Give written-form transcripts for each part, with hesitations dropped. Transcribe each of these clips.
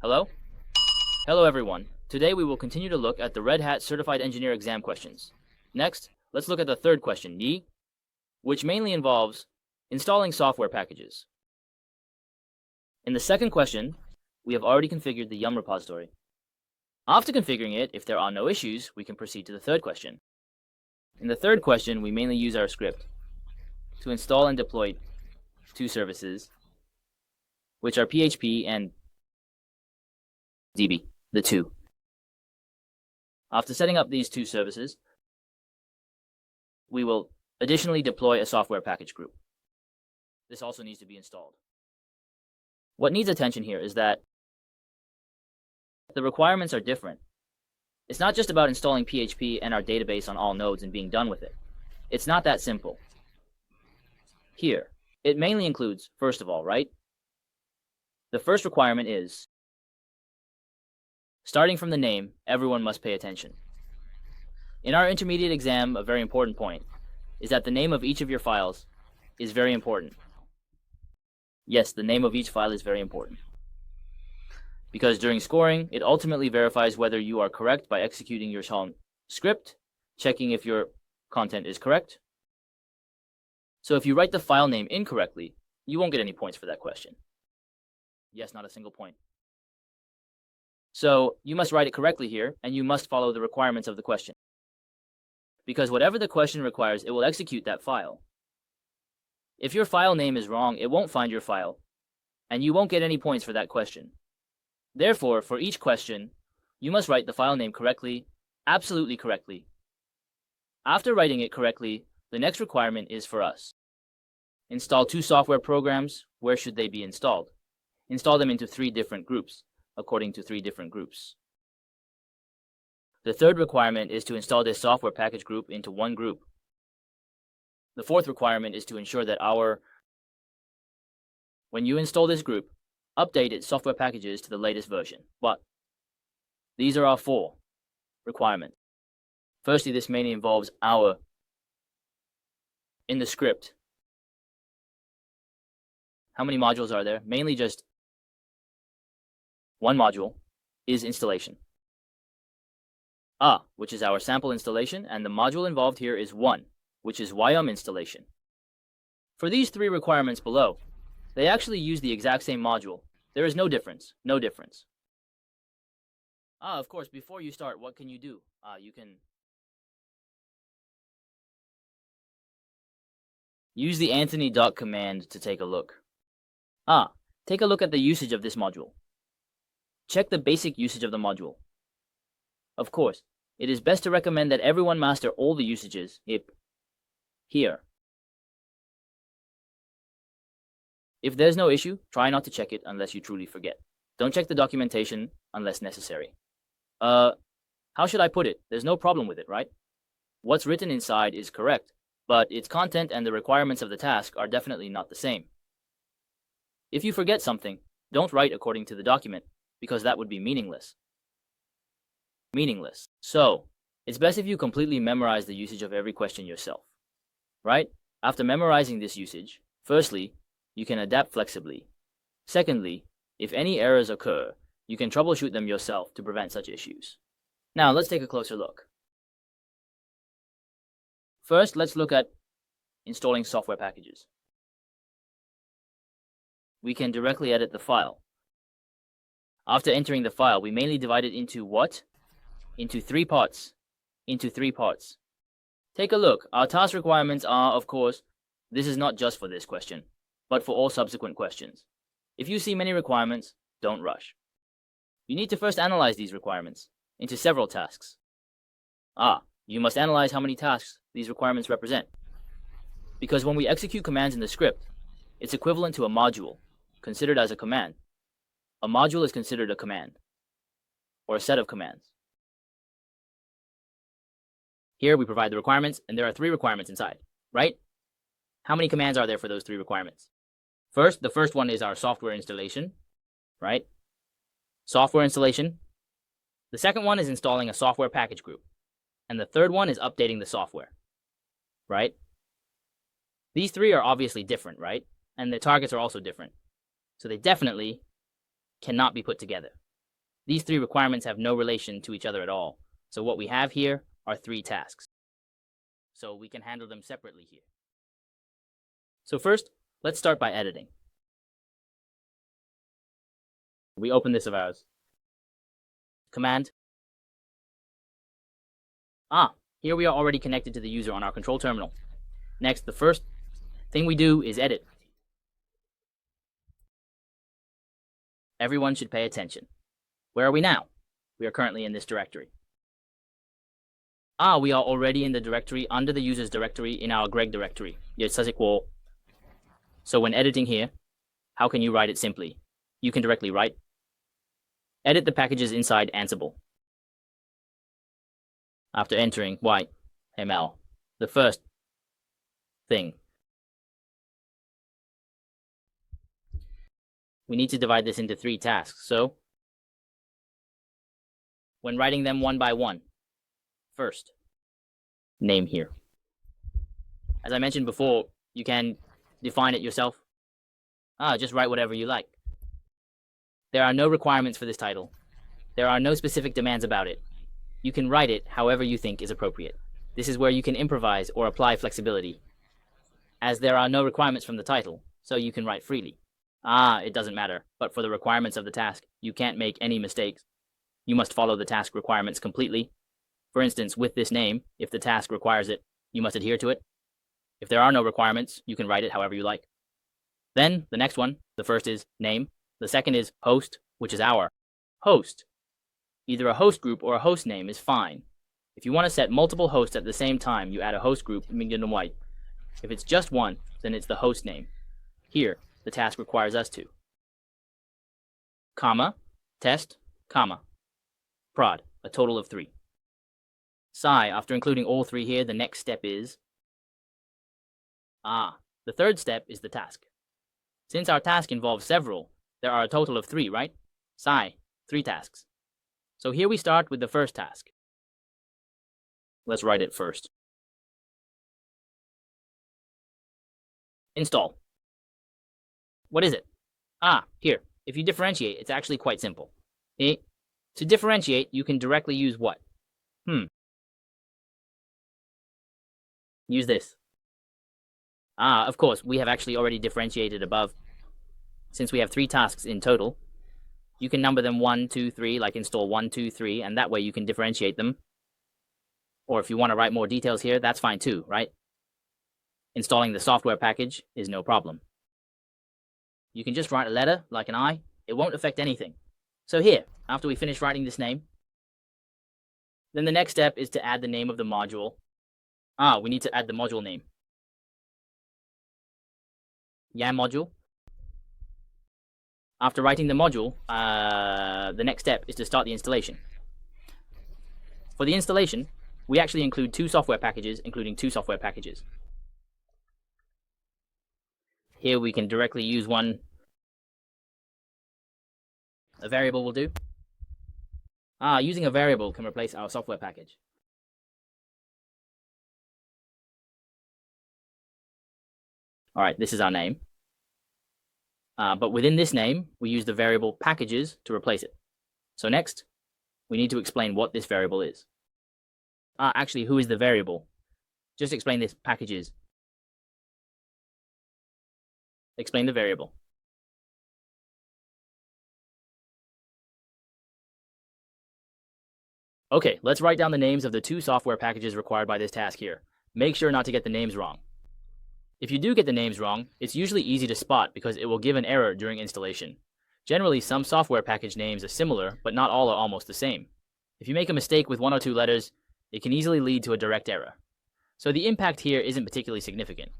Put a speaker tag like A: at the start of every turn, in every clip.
A: Hello? Hello everyone. Today we will continue to look at the Red Hat Certified Engineer exam questions. Next, let's look at the third question, D, which mainly involves installing software packages. In the second question, we have already configured the Yum repository. After configuring it, if there are no issues, we can proceed to the third question. In the third question, we mainly use our script to install and deploy two services, which are PHP and DB, the two. After setting up these two services, we will additionally deploy a software package group. This also needs to be installed. What needs attention here is that the requirements are different. It's not just about installing PHP and our database on all nodes and being done with it. It's not that simple. Here, it mainly includes, first of all, right? The first requirement is, starting from the name, everyone must pay attention. In our intermediate exam, a very important point is that the name of each of your files is very important. Yes, the name of each file is very important. Because during scoring, it ultimately verifies whether you are correct by executing your script, checking if your content is correct. So if you write the file name incorrectly, you won't get any points for that question. Yes, not a single point. So you must write it correctly here, and you must follow the requirements of the question. Because whatever the question requires, it will execute that file. If your file name is wrong, it won't find your file, and you won't get any points for that question. Therefore, for each question, you must write the file name correctly, absolutely correctly. After writing it correctly, the next requirement is for us. Install two software programs. Where should they be installed? Install them into 3 different groups, according to 3 different groups. The third requirement is to install this software package group into 1 group. The fourth requirement is to ensure that when you install this group, update its software packages to the latest version. But these are our 4 requirements. Firstly, this mainly involves in the script. How many modules are there? Mainly just 1 module is installation. Which is our sample installation, and the module involved here is 1, which is Yum installation. For these 3 requirements below, they actually use the exact same module. There is no difference, no difference. Of course, before you start, what can you do? You can use the Anthony.doc command to take a look. Take a look at the usage of this module. Check the basic usage of the module. Of course, it is best to recommend that everyone master all the usages here. If there's no issue, try not to check it unless you truly forget. Don't check the documentation unless necessary. How should I put it? There's no problem with it, right? What's written inside is correct, but its content and the requirements of the task are definitely not the same. If you forget something, don't write according to the document, because that would be meaningless. So, it's best if you completely memorize the usage of every question yourself, right? After memorizing this usage, firstly, you can adapt flexibly. Secondly, if any errors occur, you can troubleshoot them yourself to prevent such issues. Now, let's take a closer look. First, let's look at installing software packages. We can directly edit the file. After entering the file, we mainly divide it into what? Into 3 parts. Take a look. Our task requirements are, of course, this is not just for this question, but for all subsequent questions. If you see many requirements, don't rush. You need to first analyze these requirements into several tasks. You must analyze how many tasks these requirements represent. Because when we execute commands in the script, it's equivalent to a module, considered as a command. A module is considered a command, or a set of commands. Here we provide the requirements, and there are 3 requirements inside, right? How many commands are there for those 3 requirements? The first one is our software installation, right? Software installation. The second one is installing a software package group. And the third one is updating the software, right? These 3 are obviously different, right? And the targets are also different. So they definitely cannot be put together. These three requirements have no relation to each other at all. So what we have here are three tasks. So we can handle them separately here. So first, let's start by editing. We open this of ours. Command. Here we are already connected to the user on our control terminal. Next, the first thing we do is edit. Everyone should pay attention. Where are we now? We are currently in this directory. We are already in the directory under the user's directory in our Greg directory. So when editing here, how can you write it simply? You can directly write, edit the packages inside Ansible. After entering YML, the first thing, we need to divide this into three tasks. So when writing them one by one, first, name here. As I mentioned before, you can define it yourself. Just write whatever you like. There are no requirements for this title. There are no specific demands about it. You can write it however you think is appropriate. This is where you can improvise or apply flexibility. As there are no requirements from the title, so you can write freely. It doesn't matter, but for the requirements of the task, you can't make any mistakes. You must follow the task requirements completely. For instance, with this name, if the task requires it, you must adhere to it. If there are no requirements, you can write it however you like. Then, the next one, the first is name. The second is host, which is our host. Either a host group or a host name is fine. If you want to set multiple hosts at the same time, you add a host group, If it's just one, then it's the host name. Here, the task requires us to. Comma, test, comma, prod, a total of 3. After including all three here, the next step is the third step is the task. Since our task involves several, there are a total of 3, right? 3 tasks. So here we start with the first task. Let's write it first. Install. What is it? Here. If you differentiate, it's actually quite simple. To differentiate, you can directly use what? Use this. Of course, we have actually already differentiated above. Since we have 3 tasks in total, you can number them 1, 2, 3, like install 1, 2, 3, and that way you can differentiate them. Or if you want to write more details here, that's fine too, right? Installing the software package is no problem. You can just write a letter, like an I. It won't affect anything. So here, after we finish writing this name, then the next step is to add the name of the module. We need to add the module name. YAM module. After writing the module, the next step is to start the installation. For the installation, we actually include 2 software packages, including 2 software packages. Here we can directly use one. A variable will do. Using a variable can replace our software package. Alright, this is our name. But within this name, we use the variable packages to replace it. So next, we need to explain what this variable is. Actually, who is the variable? Just explain this packages. Explain the variable. Okay, let's write down the names of the 2 software packages required by this task here. Make sure not to get the names wrong. If you do get the names wrong, it's usually easy to spot because it will give an error during installation. Generally, some software package names are similar, but not all are almost the same. If you make a mistake with 1 or 2 letters, it can easily lead to a direct error. So the impact here isn't particularly significant.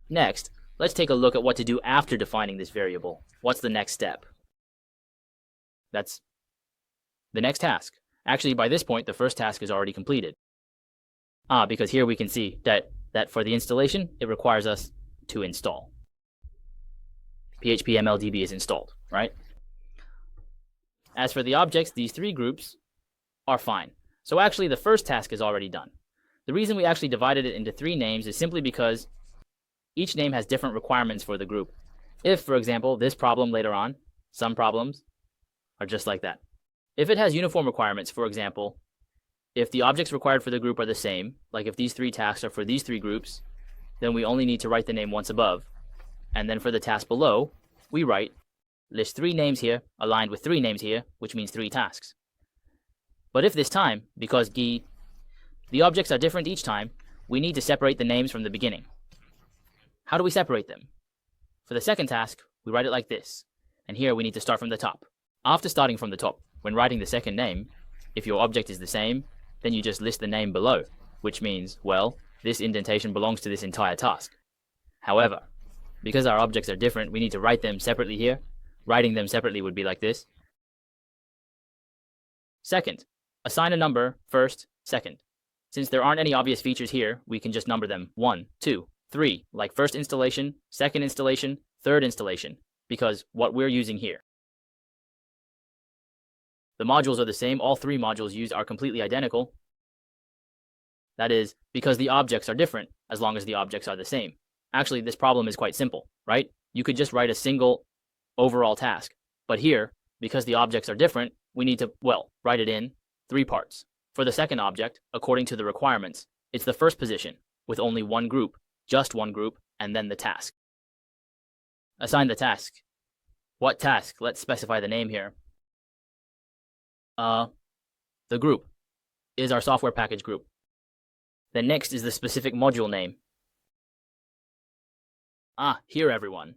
A: Next, let's take a look at what to do after defining this variable. What's the next step? That's the next task. Actually, by this point, the first task is already completed. Because here we can see that for the installation, it requires us to install. phpMLDB is installed, right? As for the objects, these 3 groups are fine. So actually, the first task is already done. The reason we actually divided it into 3 names is simply because each name has different requirements for the group. If, for example, this problem later on, some problems are just like that. If it has uniform requirements, for example, if the objects required for the group are the same, like if these 3 tasks are for these 3 groups, then we only need to write the name once above. And then for the task below, we write list 3 names here, aligned with 3 names here, which means 3 tasks. But if this time, because the objects are different each time, we need to separate the names from the beginning. How do we separate them? For the second task, we write it like this, and here we need to start from the top. After starting from the top, when writing the second name, if your object is the same, then you just list the name below, which means, well, this indentation belongs to this entire task. However, because our objects are different, we need to write them separately here. Writing them separately would be like this. Second, assign a number first, second. Since there aren't any obvious features here, we can just number them 1, 2, 3, like first installation, second installation, third installation, because what we're using here. The modules are the same, all 3 modules used are completely identical. That is, because the objects are different, as long as the objects are the same. Actually, this problem is quite simple, right? You could just write a single overall task. But here, because the objects are different, we need to, well, write it in 3 parts. For the second object, according to the requirements, it's the first position, with only one group, just one group, and then the task. Assign the task. What task? Let's specify the name here. The group is our software package group. Then next is the specific module name. Here everyone.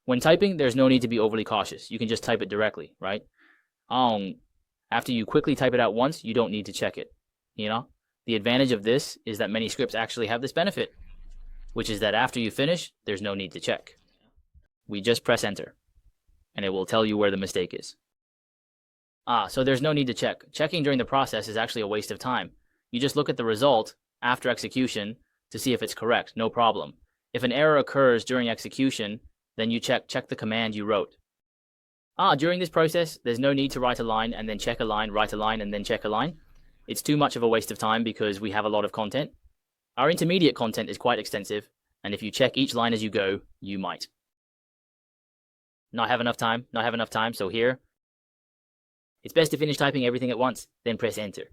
A: When typing, there's no need to be overly cautious. You can just type it directly, right? After you quickly type it out once, you don't need to check it. You know? The advantage of this is that many scripts actually have this benefit, which is that after you finish, there's no need to check. We just press enter, and it will tell you where the mistake is. So there's no need to check. Checking during the process is actually a waste of time. You just look at the result after execution to see if it's correct, no problem. If an error occurs during execution, then you check the command you wrote. During this process, there's no need to write a line and then check a line, write a line and then check a line. It's too much of a waste of time because we have a lot of content. Our intermediate content is quite extensive, and if you check each line as you go, you might not have enough time, so here, it's best to finish typing everything at once, then press enter.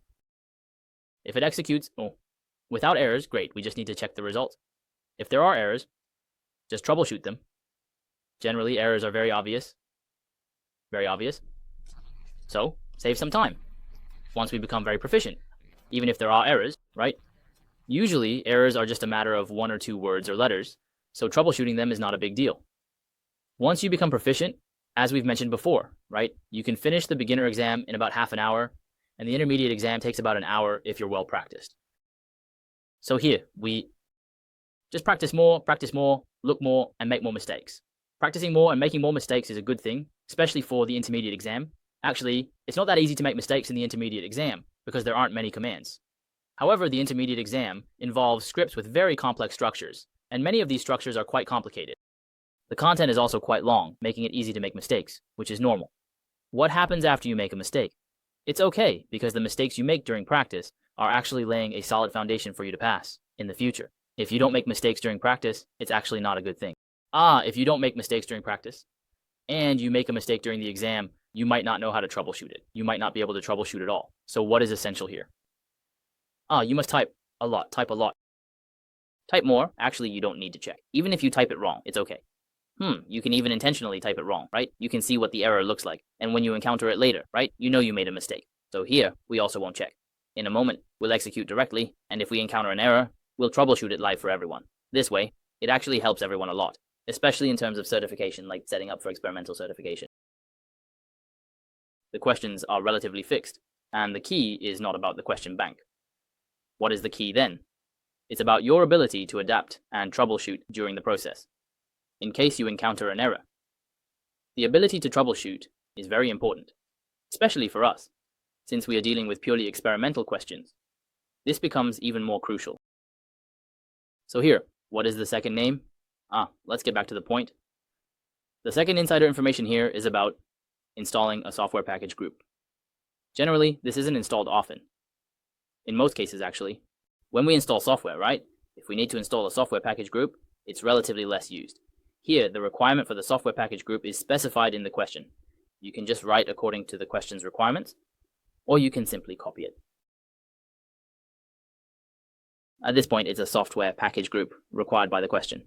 A: If it executes, without errors, great, we just need to check the result. If there are errors, just troubleshoot them. Generally, errors are very obvious. So, save some time once we become very proficient, even if there are errors, right? Usually, errors are just a matter of 1 or 2 words or letters, so troubleshooting them is not a big deal. Once you become proficient, as we've mentioned before, right, you can finish the beginner exam in about half an hour, and the intermediate exam takes about an hour if you're well practiced. So here, we just practice more, look more, and make more mistakes. Practicing more and making more mistakes is a good thing, especially for the intermediate exam. Actually, it's not that easy to make mistakes in the intermediate exam, because there aren't many commands. However, the intermediate exam involves scripts with very complex structures, and many of these structures are quite complicated. The content is also quite long, making it easy to make mistakes, which is normal. What happens after you make a mistake? It's okay, because the mistakes you make during practice are actually laying a solid foundation for you to pass in the future. If you don't make mistakes during practice, it's actually not a good thing. If you don't make mistakes during practice, and you make a mistake during the exam, you might not know how to troubleshoot it. You might not be able to troubleshoot at all. So what is essential here? You must type a lot. Type more. Actually, you don't need to check. Even if you type it wrong, it's okay. You can even intentionally type it wrong, right? You can see what the error looks like. And when you encounter it later, right, you know you made a mistake. So here, we also won't check. In a moment, we'll execute directly, and if we encounter an error, we'll troubleshoot it live for everyone. This way, it actually helps everyone a lot, especially in terms of certification, like setting up for experimental certification. The questions are relatively fixed, and the key is not about the question bank. What is the key then? It's about your ability to adapt and troubleshoot during the process, in case you encounter an error. The ability to troubleshoot is very important, especially for us, since we are dealing with purely experimental questions. This becomes even more crucial. So here, what is the second name? Let's get back to the point. The second insider information here is about installing a software package group. Generally, this isn't installed often. In most cases, actually. When we install software, right? If we need to install a software package group, it's relatively less used. Here, the requirement for the software package group is specified in the question. You can just write according to the question's requirements, or you can simply copy it. At this point, it's a software package group required by the question.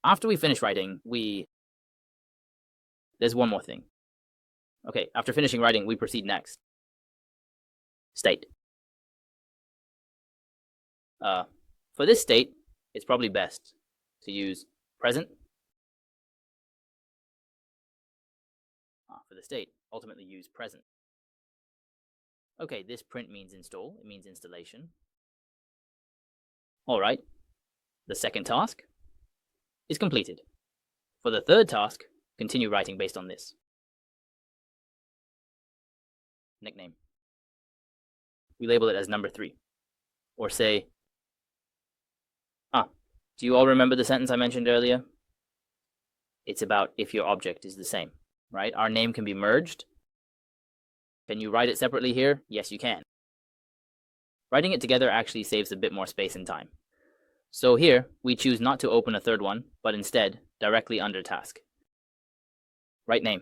A: After we finish writing, there's one more thing. Okay, after finishing writing, we proceed next. State. For this state, it's probably best to use present. For the state, ultimately use present. Okay, this print means install, it means installation. Alright, the second task is completed. For the third task, continue writing based on this. Nickname. We label it as number 3. Or say, do you all remember the sentence I mentioned earlier? It's about if your object is the same, right? Our name can be merged. Can you write it separately here? Yes, you can. Writing it together actually saves a bit more space and time. So here, we choose not to open a third one, but instead, directly under task. Write name.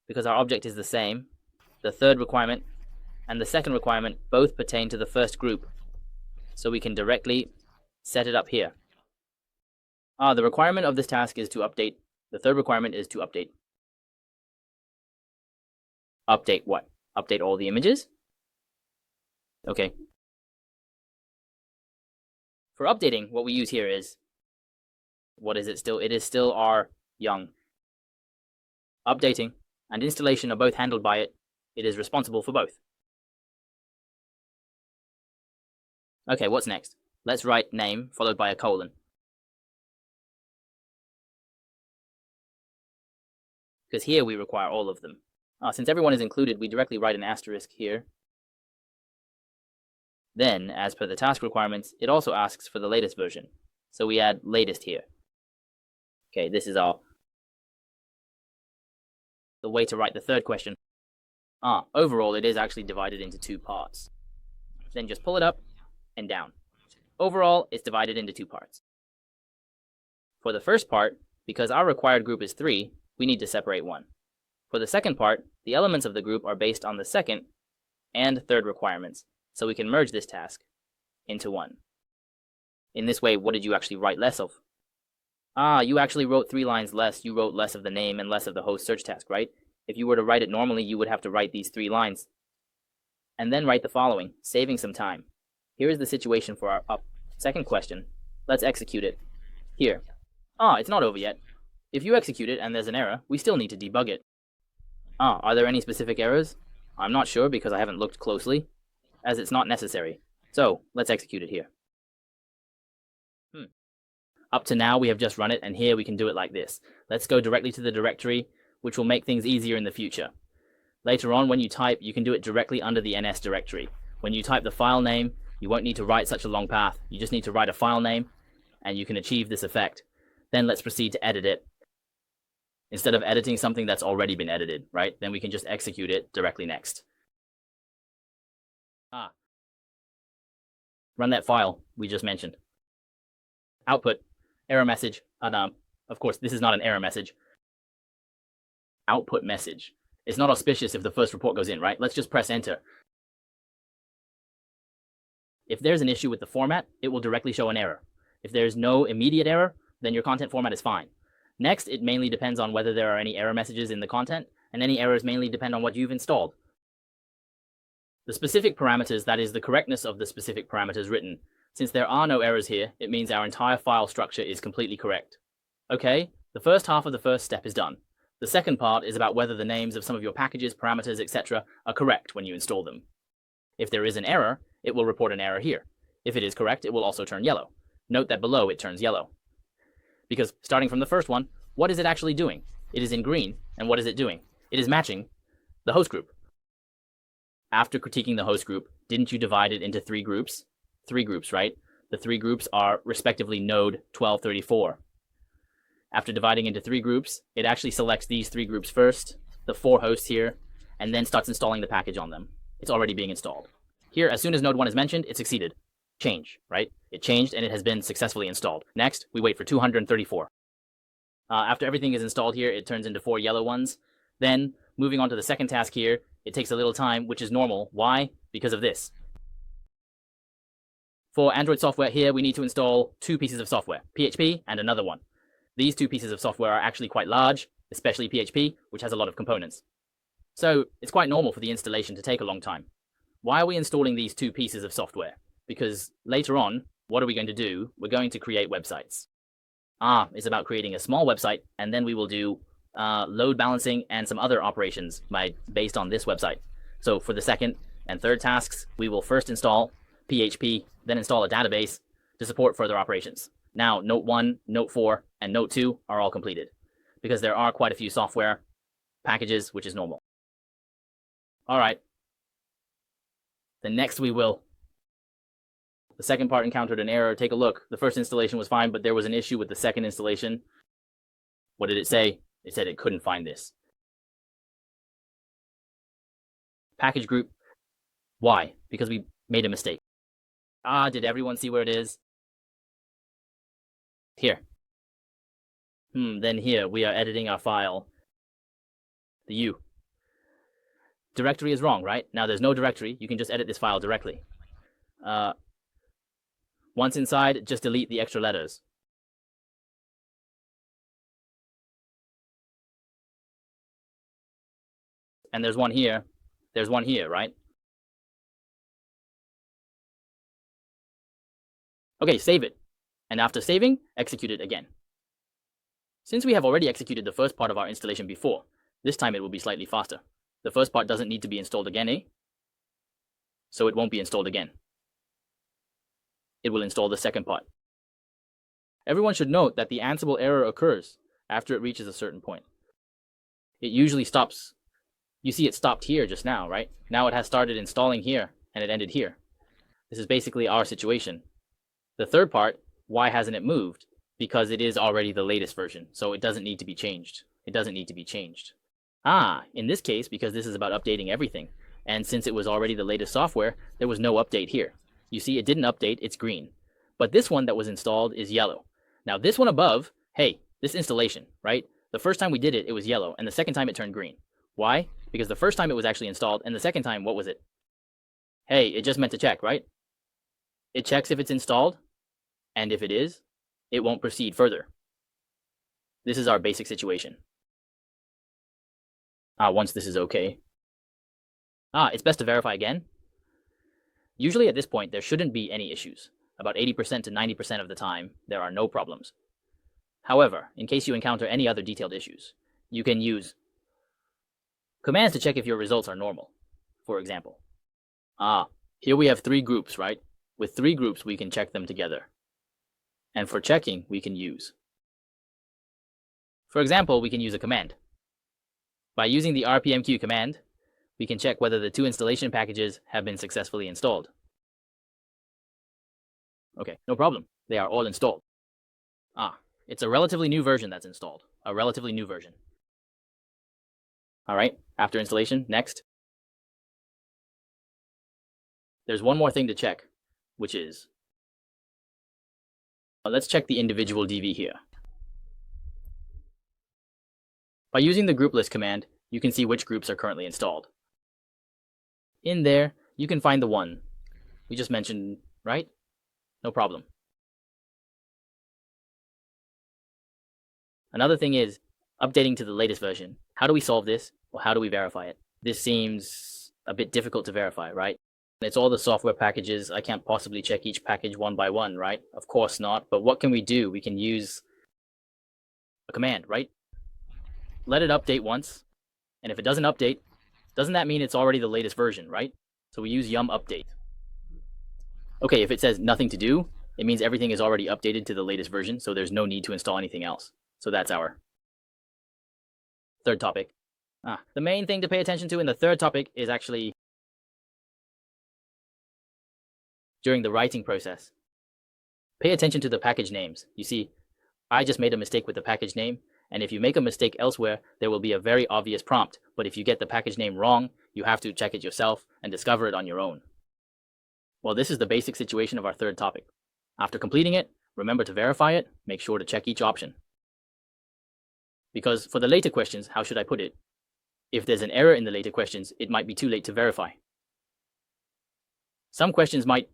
A: Because our object is the same, the third requirement and the second requirement both pertain to the first group. So we can directly set it up here. The requirement of this task is to update. The third requirement is to update. Update what? Update all the images? Okay. For updating, what we use here is, what is it still? It is still our young. Updating and installation are both handled by it. It is responsible for both. Okay, what's next? Let's write name followed by a colon. Because here we require all of them. Since everyone is included, we directly write an asterisk here. Then, as per the task requirements, it also asks for the latest version. So we add latest here. Okay, this is the way to write the third question. Overall, it is actually divided into 2 parts. Then just pull it up and down. Overall, it's divided into 2 parts. For the first part, because our required group is 3, we need to separate 1. For the second part, the elements of the group are based on the second and third requirements, so we can merge this task into 1. In this way, what did you actually write less of? You actually wrote 3 lines less. You wrote less of the name and less of the host search task, right? If you were to write it normally, you would have to write these 3 lines and then write the following, saving some time. Here is the situation for our second question. Let's execute it. Here. It's not over yet. If you execute it and there's an error, we still need to debug it. Are there any specific errors? I'm not sure because I haven't looked closely, as it's not necessary. So, let's execute it here. Up to now, we have just run it, and here we can do it like this. Let's go directly to the directory, which will make things easier in the future. Later on, when you type, you can do it directly under the NS directory. When you type the file name, you won't need to write such a long path. You just need to write a file name, and you can achieve this effect. Then let's proceed to edit it. Instead of editing something that's already been edited, right? Then we can just execute it directly next. Run that file we just mentioned. Output, error message, and of course this is not an error message. Output message. It's not auspicious if the first report goes in, right? Let's just press enter. If there's an issue with the format, it will directly show an error. If there's no immediate error, then your content format is fine. Next, it mainly depends on whether there are any error messages in the content, and any errors mainly depend on what you've installed. The specific parameters, that is the correctness of the specific parameters written. Since there are no errors here, it means our entire file structure is completely correct. Okay, the first half of the first step is done. The second part is about whether the names of some of your packages, parameters, etc. are correct when you install them. If there is an error, it will report an error here. If it is correct, it will also turn yellow. Note that below it turns yellow. Because starting from the first one, what is it actually doing? It is in green, and what is it doing? It is matching the host group. After critiquing the host group, didn't you divide it into 3 groups? 3 groups, right? The 3 groups are respectively node 1234. After dividing into 3 groups, it actually selects these 3 groups first, the 4 hosts here, and then starts installing the package on them. It's already being installed. Here, as soon as node 1 is mentioned, it succeeded. Change, right? It changed and it has been successfully installed. Next, we wait for 234. After everything is installed here, it turns into 4 yellow ones. Then, moving on to the second task here, it takes a little time, which is normal. Why? Because of this. For Android software here, we need to install 2 pieces of software, PHP and another one. These 2 pieces of software are actually quite large, especially PHP, which has a lot of components. So it's quite normal for the installation to take a long time. Why are we installing these 2 pieces of software? Because later on, what are we going to do? We're going to create websites. It's about creating a small website, and then we will do load balancing and some other operations based on this website. So for the second and third tasks, we will first install PHP, then install a database to support further operations. Now, Note 1, Note 4, and Note 2 are all completed, because there are quite a few software packages, which is normal. All right. Then next we will. The second part encountered an error. Take a look. The first installation was fine, but there was an issue with the second installation. What did it say? It said it couldn't find this. Package group. Why? Because we made a mistake. Did everyone see where it is? Here. Then here, we are editing our file. The U. Directory is wrong, right? Now there's no directory. You can just edit this file directly. Once inside, just delete the extra letters. And there's one here. There's one here, right? Okay, save it. And after saving, execute it again. Since we have already executed the first part of our installation before, this time it will be slightly faster. The first part doesn't need to be installed again, eh? So it won't be installed again. It will install the second part. Everyone should note that the Ansible error occurs after it reaches a certain point. It usually stops. You see it stopped here just now, right? Now it has started installing here, and it ended here. This is basically our situation. The third part, why hasn't it moved? Because it is already the latest version, so it doesn't need to be changed. It doesn't need to be changed. In this case, because this is about updating everything, and since it was already the latest software, there was no update here. You see, it didn't update, it's green. But this one that was installed is yellow. Now this one above, hey, this installation, right? The first time we did it, it was yellow, and the second time it turned green. Why? Because the first time it was actually installed, and the second time, what was it? Hey, it just meant to check, right? It checks if it's installed, and if it is, it won't proceed further. This is our basic situation. Once this is okay. It's best to verify again. Usually at this point, there shouldn't be any issues. About 80% to 90% of the time, there are no problems. However, in case you encounter any other detailed issues, you can use commands to check if your results are normal. For example, here we have 3 groups, right? With 3 groups, we can check them together. And for checking, we can use. For example, we can use a command. By using the rpmq command, we can check whether the 2 installation packages have been successfully installed. Okay, no problem. They are all installed. It's a relatively new version that's installed. A relatively new version. Alright, after installation, next. There's one more thing to check, which is, let's check the individual DV here. By using the group list command, you can see which groups are currently installed. In there, you can find the one we just mentioned, right? No problem. Another thing is updating to the latest version. How do we solve this? Or how do we verify it? This seems a bit difficult to verify, right? It's all the software packages. I can't possibly check each package one by one, right? Of course not. But what can we do? We can use a command, right? Let it update once. And if it doesn't update, doesn't that mean it's already the latest version, right? So we use yum update. Okay, if it says nothing to do, it means everything is already updated to the latest version, so there's no need to install anything else. So that's our third topic. The main thing to pay attention to in the third topic is actually during the writing process. Pay attention to the package names. You see, I just made a mistake with the package name, and if you make a mistake elsewhere, there will be a very obvious prompt. But if you get the package name wrong, you have to check it yourself and discover it on your own. Well, this is the basic situation of our third topic. After completing it, remember to verify it, make sure to check each option. Because for the later questions, how should I put it? If there's an error in the later questions, it might be too late to verify. Some questions might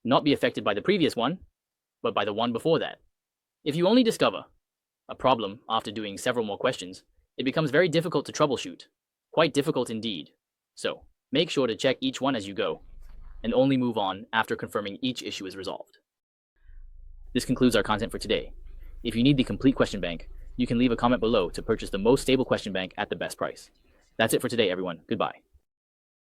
A: not be affected by the previous one, but by the one before that. If you only discover a problem after doing several more questions, it becomes very difficult to troubleshoot. Quite difficult indeed. So, make sure to check each one as you go, and only move on after confirming each issue is resolved. This concludes our content for today. If you need the complete question bank, you can leave a comment below to purchase the most stable question bank at the best price. That's it for today, everyone. Goodbye.